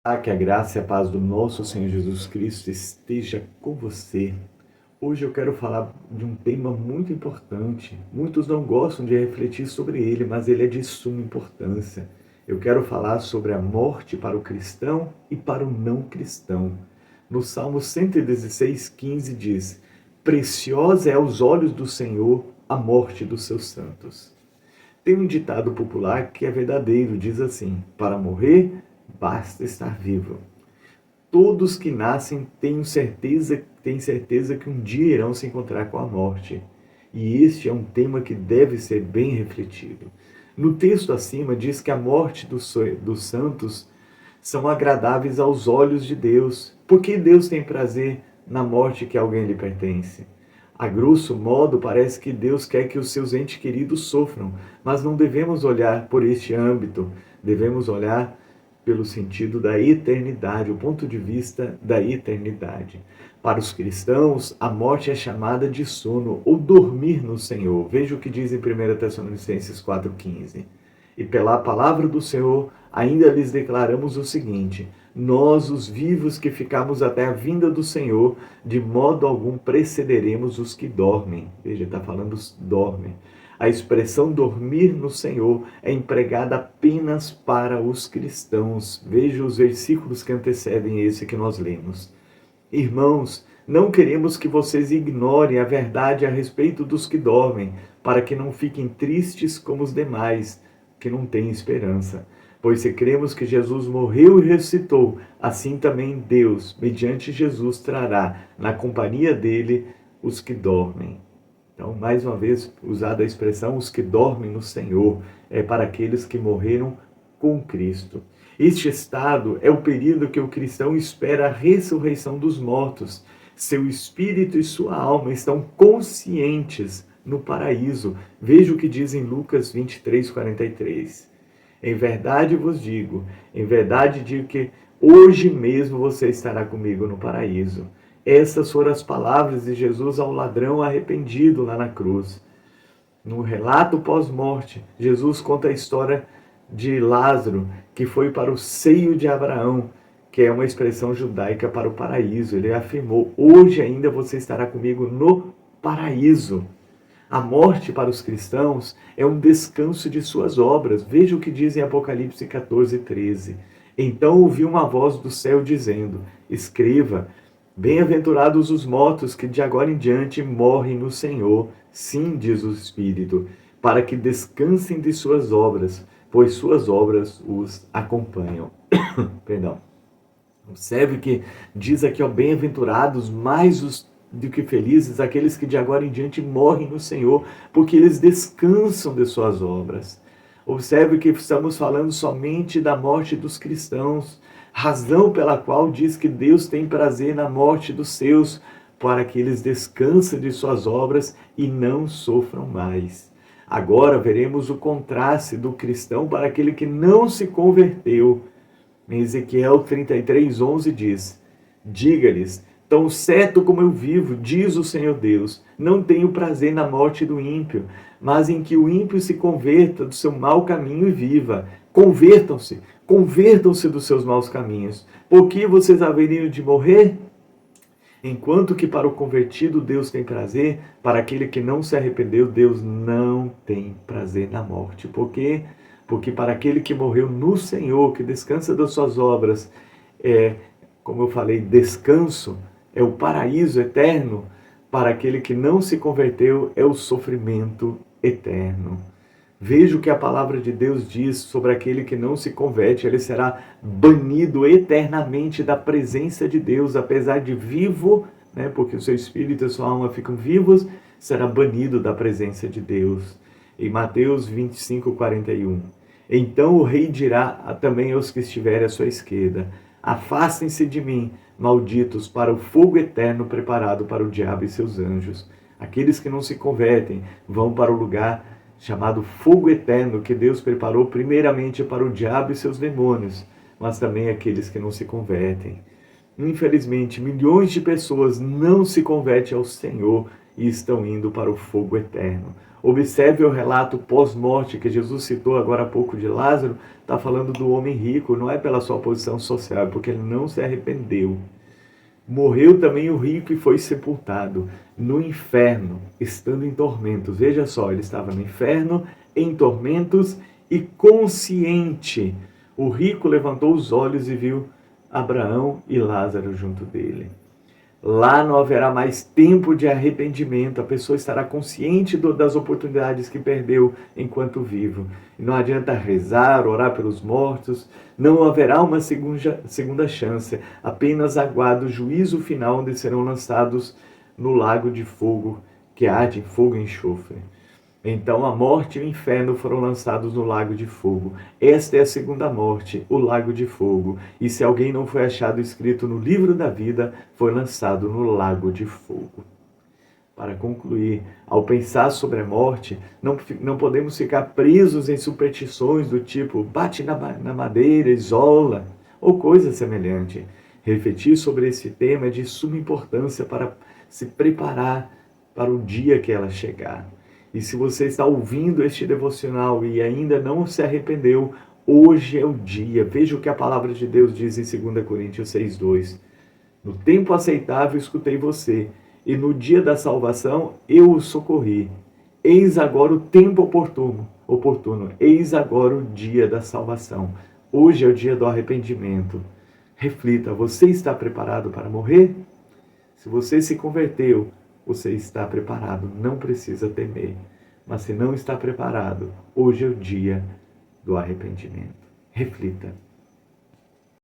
Que a graça e a paz do nosso Senhor Jesus Cristo esteja com você. Hoje eu quero falar de um tema muito importante. Muitos não gostam de refletir sobre ele, mas ele é de suma importância. Eu quero falar sobre a morte para o cristão e para o não cristão. No Salmo 116:15 diz: Preciosa é aos olhos do Senhor a morte dos seus santos. Tem um ditado popular que é verdadeiro, diz assim: para morrer, basta estar vivo. Todos que nascem têm certeza que um dia irão se encontrar com a morte. E este é um tema que deve ser bem refletido. No texto acima diz que a morte dos santos são agradáveis aos olhos de Deus. Por que Deus tem prazer na morte que alguém lhe pertence? A grosso modo, parece que Deus quer que os seus entes queridos sofram, mas não devemos olhar por este âmbito, devemos olhar pelo sentido da eternidade, o ponto de vista da eternidade. Para os cristãos, a morte é chamada de sono ou dormir no Senhor. Veja o que diz em 1 Tessalonicenses 4,15. E pela palavra do Senhor, ainda lhes declaramos o seguinte: nós, os vivos que ficamos até a vinda do Senhor, de modo algum precederemos os que dormem. Veja, está falando dormem. A expressão dormir no Senhor é empregada apenas para os cristãos. Veja os versículos que antecedem esse que nós lemos. Irmãos, não queremos que vocês ignorem a verdade a respeito dos que dormem, para que não fiquem tristes como os demais, que não têm esperança. Pois se cremos que Jesus morreu e ressuscitou, assim também Deus, mediante Jesus, trará na companhia dele os que dormem. Então, mais uma vez, usada a expressão, os que dormem no Senhor, é para aqueles que morreram com Cristo. Este estado é o período que o cristão espera a ressurreição dos mortos. Seu espírito e sua alma estão conscientes no paraíso. Veja o que diz em Lucas 23:43. Em verdade vos digo, em verdade digo que hoje mesmo você estará comigo no paraíso. Essas foram as palavras de Jesus ao ladrão arrependido lá na cruz. No relato pós-morte, Jesus conta a história de Lázaro, que foi para o seio de Abraão, que é uma expressão judaica para o paraíso. Ele afirmou: hoje ainda você estará comigo no paraíso. A morte para os cristãos é um descanso de suas obras. Veja o que diz em Apocalipse 14:13. Então ouvi uma voz do céu dizendo: escreva, bem-aventurados os mortos que de agora em diante morrem no Senhor. Sim, diz o Espírito, para que descansem de suas obras, pois suas obras os acompanham. Perdão. Observe que diz aqui, ó, bem-aventurados, mais do que felizes, aqueles que de agora em diante morrem no Senhor, porque eles descansam de suas obras. Observe que estamos falando somente da morte dos cristãos, razão pela qual diz que Deus tem prazer na morte dos seus, para que eles descansem de suas obras e não sofram mais. Agora veremos o contraste do cristão para aquele que não se converteu. Em Ezequiel 33:11 diz: diga-lhes, tão certo como eu vivo, diz o Senhor Deus, não tenho prazer na morte do ímpio, mas em que o ímpio se converta do seu mau caminho e viva. Convertam-se dos seus maus caminhos. Por que vocês haveriam de morrer? Enquanto que para o convertido Deus tem prazer, para aquele que não se arrependeu, Deus não tem prazer na morte. Por quê? Porque para aquele que morreu no Senhor, que descansa das suas obras, como eu falei, descanso, é o paraíso eterno. Para aquele que não se converteu, é o sofrimento eterno. Veja o que a palavra de Deus diz sobre aquele que não se converte. Ele será banido eternamente da presença de Deus, apesar de vivo, né, porque o seu espírito e a sua alma ficam vivos, será banido da presença de Deus. Em Mateus 25:41. Então o rei dirá também aos que estiverem à sua esquerda: afastem-se de mim, malditos, para o fogo eterno preparado para o diabo e seus anjos. Aqueles que não se convertem vão para o lugar chamado fogo eterno, que Deus preparou primeiramente para o diabo e seus demônios, mas também aqueles que não se convertem. Infelizmente, milhões de pessoas não se convertem ao Senhor e estão indo para o fogo eterno. Observe o relato pós-morte que Jesus citou agora há pouco de Lázaro, está falando do homem rico, não é pela sua posição social, é porque ele não se arrependeu. Morreu também o rico e foi sepultado no inferno, estando em tormentos. Veja só, ele estava no inferno, em tormentos e consciente. O rico levantou os olhos e viu Abraão e Lázaro junto dele. Lá não haverá mais tempo de arrependimento, a pessoa estará consciente das oportunidades que perdeu enquanto vivo. E não adianta rezar, orar pelos mortos, não haverá uma segunda chance, apenas aguarda o juízo final, onde serão lançados no lago de fogo, que arde em fogo e enxofre. Então a morte e o inferno foram lançados no lago de fogo. Esta é a segunda morte, o lago de fogo. E se alguém não foi achado escrito no livro da vida, foi lançado no lago de fogo. Para concluir, ao pensar sobre a morte, não podemos ficar presos em superstições do tipo bate na madeira, isola, ou coisa semelhante. Refletir sobre esse tema é de suma importância para se preparar para o dia que ela chegar. E se você está ouvindo este devocional e ainda não se arrependeu, hoje é o dia. Veja o que a palavra de Deus diz em 2 Coríntios 6:2. No tempo aceitável escutei você, e no dia da salvação eu o socorri. Eis agora o tempo oportuno. Eis agora o dia da salvação. Hoje é o dia do arrependimento. Reflita, você está preparado para morrer? Se você se converteu, você está preparado, não precisa temer. Mas se não está preparado, hoje é o dia do arrependimento. Reflita.